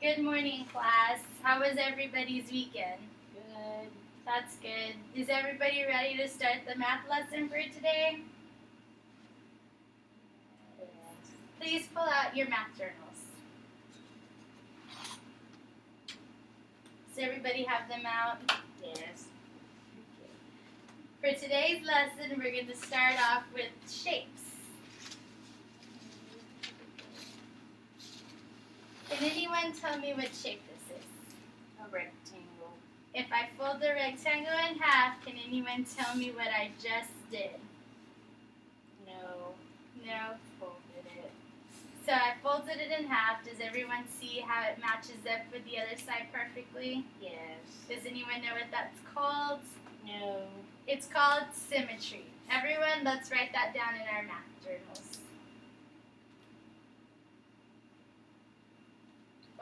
Good morning, class. How was everybody's weekend? Good. That's good. Is everybody ready to start the math lesson for today? Yes. Please pull out your math journals. Does everybody have them out? Yes. For today's lesson, we're going to start off with shapes. Can anyone tell me what shape this is? A rectangle. If I fold the rectangle in half, can anyone tell me what I just did? No. No? Folded it. So I folded it in half. Does everyone see how it matches up with the other side perfectly? Yes. Does anyone know what that's called? No. It's called symmetry. Everyone, let's write that down in our math journals.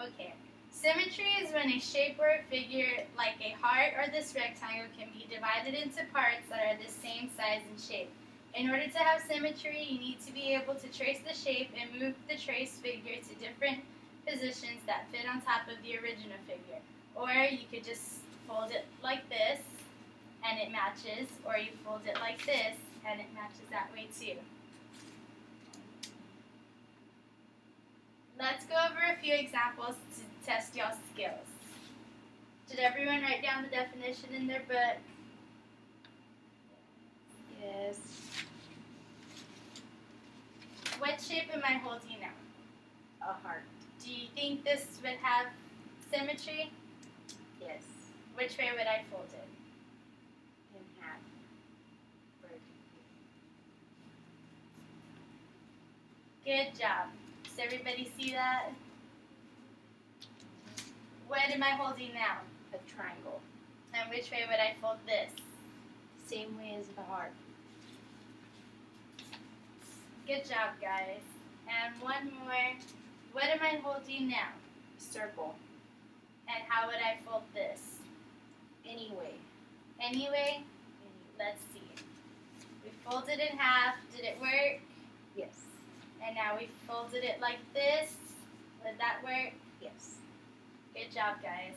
Okay. Symmetry is when a shape or a figure, like a heart or this rectangle, can be divided into parts that are the same size and shape. In order to have symmetry, you need to be able to trace the shape and move the traced figure to different positions that fit on top of the original figure. Or you could just fold it like this, and it matches, or you fold it like this, and it matches that way too. Let's go over a few examples to test y'all's skills. Did everyone write down the definition in their book? Yes. What shape am I holding now? A heart. Do you think this would have symmetry? Yes. Which way would I fold it? In half. Good job. Does everybody see that? What am I holding now? A triangle. And which way would I fold this? Same way as the heart. Good job, guys. And one more. What am I holding now? Circle. And how would I fold this? Anyway. Anyway? Let's see. We folded in half. Did it work? Yes. And now we folded it like this. Did that work? Yes. Good job, guys.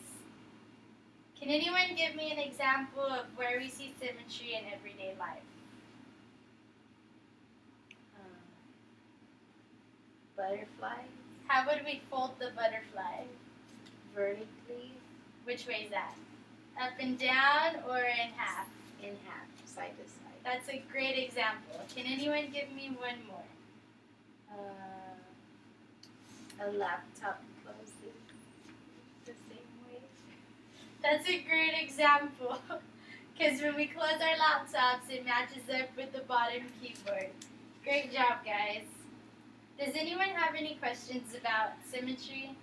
Can anyone give me an example of where we see symmetry in everyday life? Butterfly. How would we fold the butterfly? Vertically. Which way is that? Up and down or in half? In half. Side to side. That's a great example. Can anyone give me one more? A laptop closes the same way. That's a great example. Because when we close our laptops, it matches up with the bottom keyboard. Great job, guys. Does anyone have any questions about symmetry?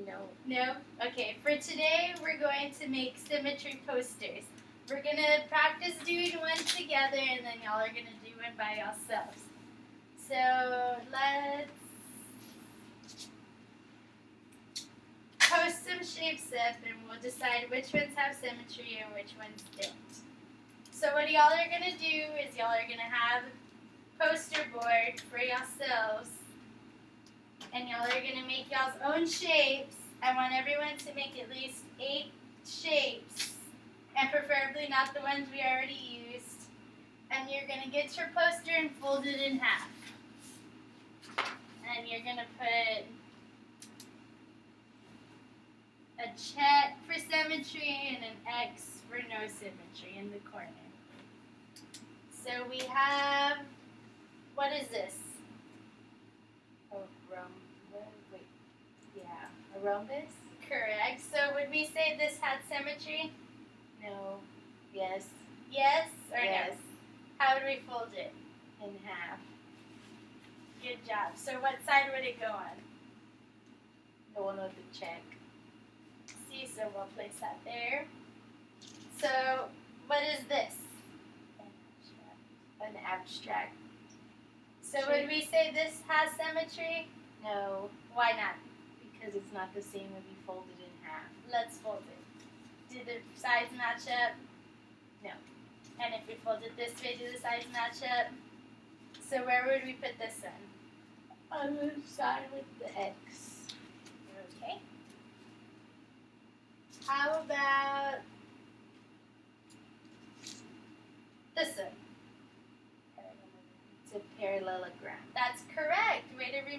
No. No? Okay, for today, we're going to make symmetry posters. We're going to practice doing one together, and then y'all are going to do one by yourselves. So, let's post some shapes up, and we'll decide which ones have symmetry and which ones don't. So what y'all are going to do is y'all are going to have a poster board for yourselves, and y'all are going to make y'all's own shapes. I want everyone to make at least 8 shapes, and preferably not the ones we already used. And you're going to get your poster and fold it in half. And you're going to put a check for symmetry and an X for no symmetry in the corner. So we have, what is this? A rhombus? Correct. So would we say this had symmetry? No. Yes. Yes or Yes. no? How would we fold it? In half. Good job. So what side would it go on? The one with the check. See, so we'll place that there. So what is this? An abstract. So would we say this has symmetry? No, Why not? because it's not the same when you fold it in half. Let's fold it. Do the sides match up? No. And if we fold it this way, do the sides match up? So where would we put this one? On the side with the X. Okay.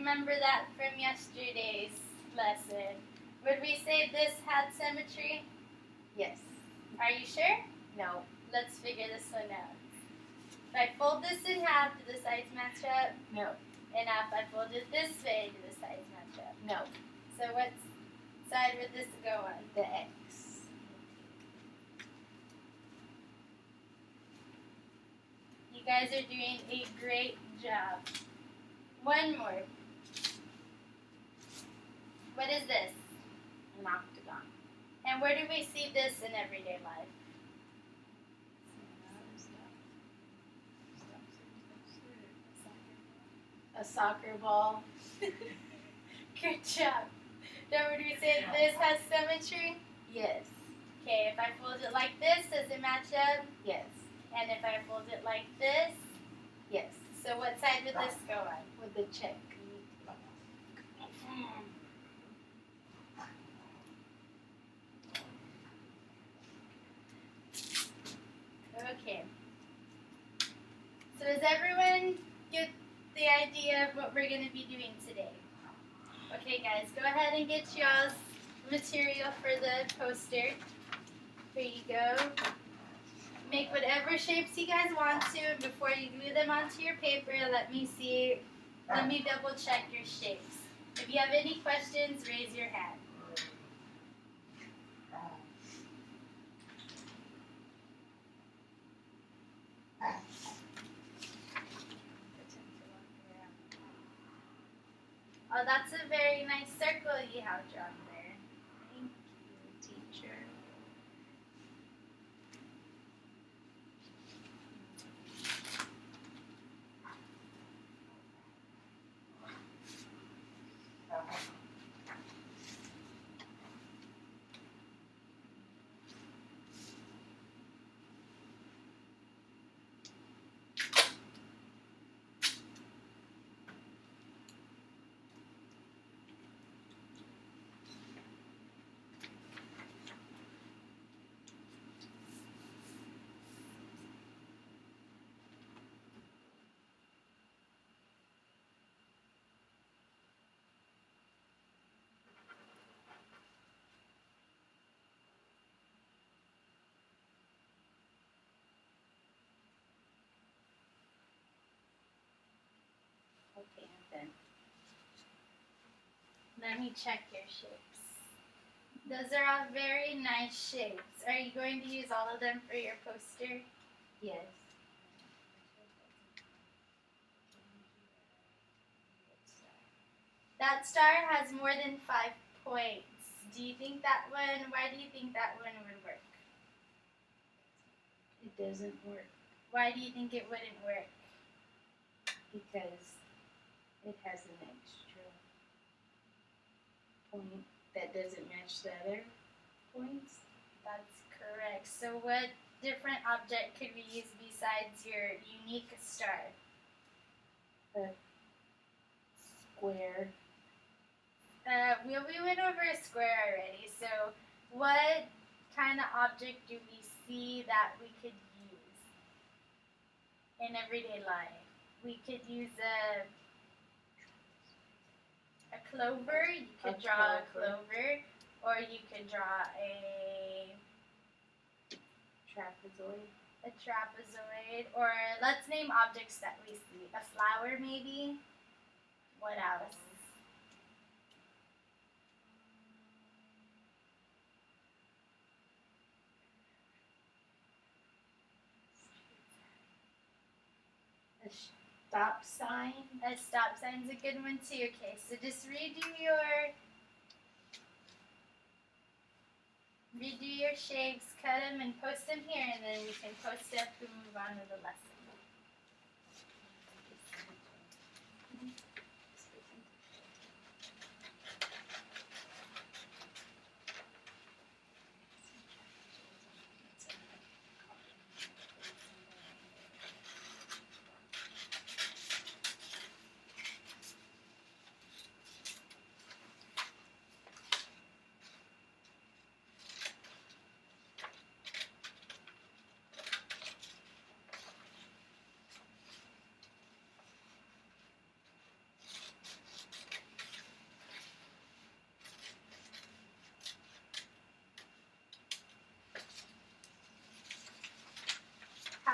remember that from yesterday's lesson. Would we say this had symmetry? Yes. Are you sure? No. Let's figure this one out. If I fold this in half, do the sides match up? No. And now if I fold it this way, do the sides match up? No. So what side would this go on? The X. You guys are doing a great job. One more. What is this? An octagon. And where do we see this in everyday life? A soccer ball. Good job. Now would we say this has symmetry? Yes. Okay, if I fold it like this, does it match up? Yes. And if I fold it like this? Yes. So what side would this go on? With the check. Okay. So does everyone get the idea of what we're going to be doing today? Okay, guys, go ahead and get y'all's material for the poster. Here you go. Make whatever shapes you guys want to, and before you glue them onto your paper, let me double check your shapes. If you have any questions, raise your hand. Oh, that's a very nice circle you have drawn there. Thank you, teacher. Okay, I'm done. Let me check your shapes. Those are all very nice shapes. Are you going to use all of them for your poster? Yes. That star has more than 5 points. Do you think that one, why do you think that one would work? It doesn't work Why do you think it wouldn't work? because it has an extra point that doesn't match the other points. That's correct. So what different object could we use besides your unique star? The square. We went over a square already. So what kind of object do we see that we could use in everyday life? We could use a clover. You could draw a clover, or you could draw a trapezoid, or let's name objects that we see. A flower, maybe. What else? A stop sign. A stop sign's a good one too. Okay, so just redo your shapes, cut them, and post them here, and then we can post up and move on to the lesson.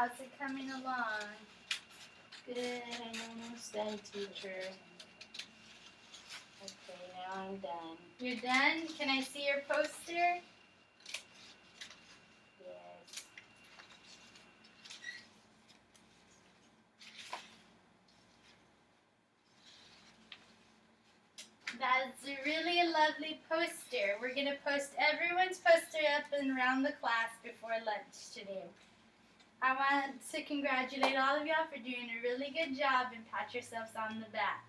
How's it coming along? Good, I'm almost done, teacher. Okay, now I'm done. You're done? Can I see your poster? Yes. That's really a lovely poster. We're going to post everyone's poster up and around the class before lunch today. I want to congratulate all of y'all for doing a really good job and pat yourselves on the back.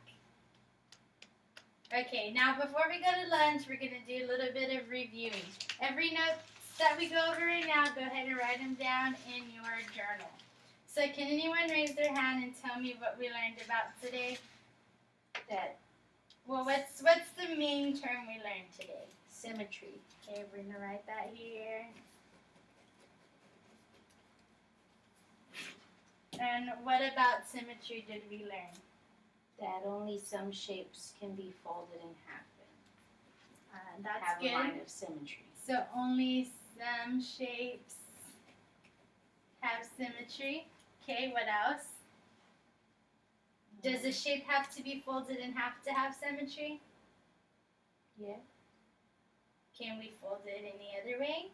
Okay, now before we go to lunch, we're going to do a little bit of reviewing. Every note that we go over right now, go ahead and write them down in your journal. So can anyone raise their hand and tell me what we learned about today? What's the main term we learned today? Symmetry. Okay, we're going to write that here. And what about symmetry did we learn? That only some shapes can be folded in half and That's have good. a line of symmetry. So only some shapes have symmetry. Okay, what else? Does a shape have to be folded in half to have symmetry? Yeah. Can we fold it any other way?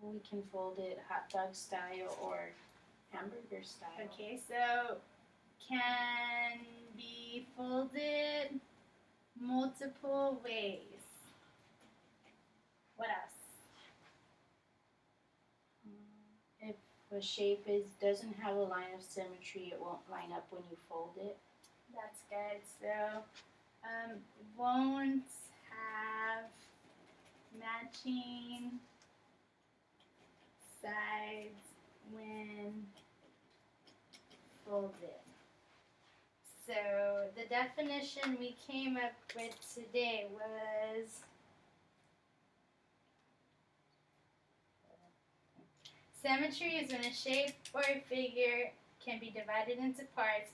We can fold it hot dog style or hamburger style. Okay, so can be folded multiple ways. What else? If a shape doesn't have a line of symmetry, it won't line up when you fold it. That's good. So, won't have matching sides when folded. So, the definition we came up with today was symmetry is when a shape or a figure can be divided into parts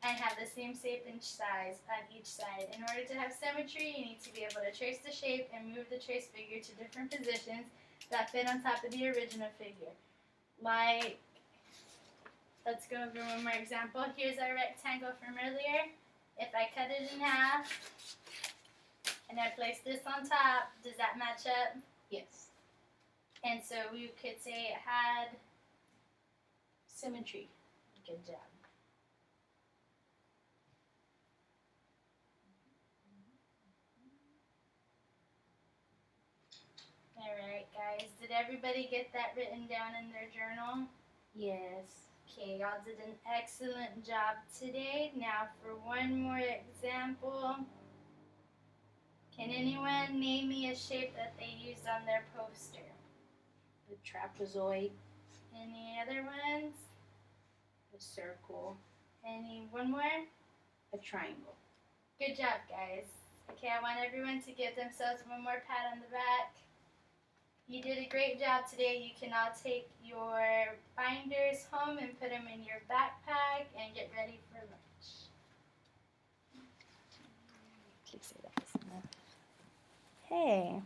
and have the same shape and size on each side. In order to have symmetry, you need to be able to trace the shape and move the traced figure to different positions that fit on top of the original figure. Like, let's go over one more example. Here's our rectangle from earlier. If I cut it in half and I place this on top, does that match up? Yes. And so we could say it had Symmetry. good job. Alright guys, did everybody get that written down in their journal? Yes. Okay, y'all did an excellent job today. Now for one more example. Can anyone name me a shape that they used on their poster? The trapezoid, Any other ones? a circle, One more? a triangle. Good job, guys. Okay, I want everyone to give themselves one more pat on the back. You did a great job today. You can all take your binders home and put them in your backpack and get ready for lunch. Please say that. Hey.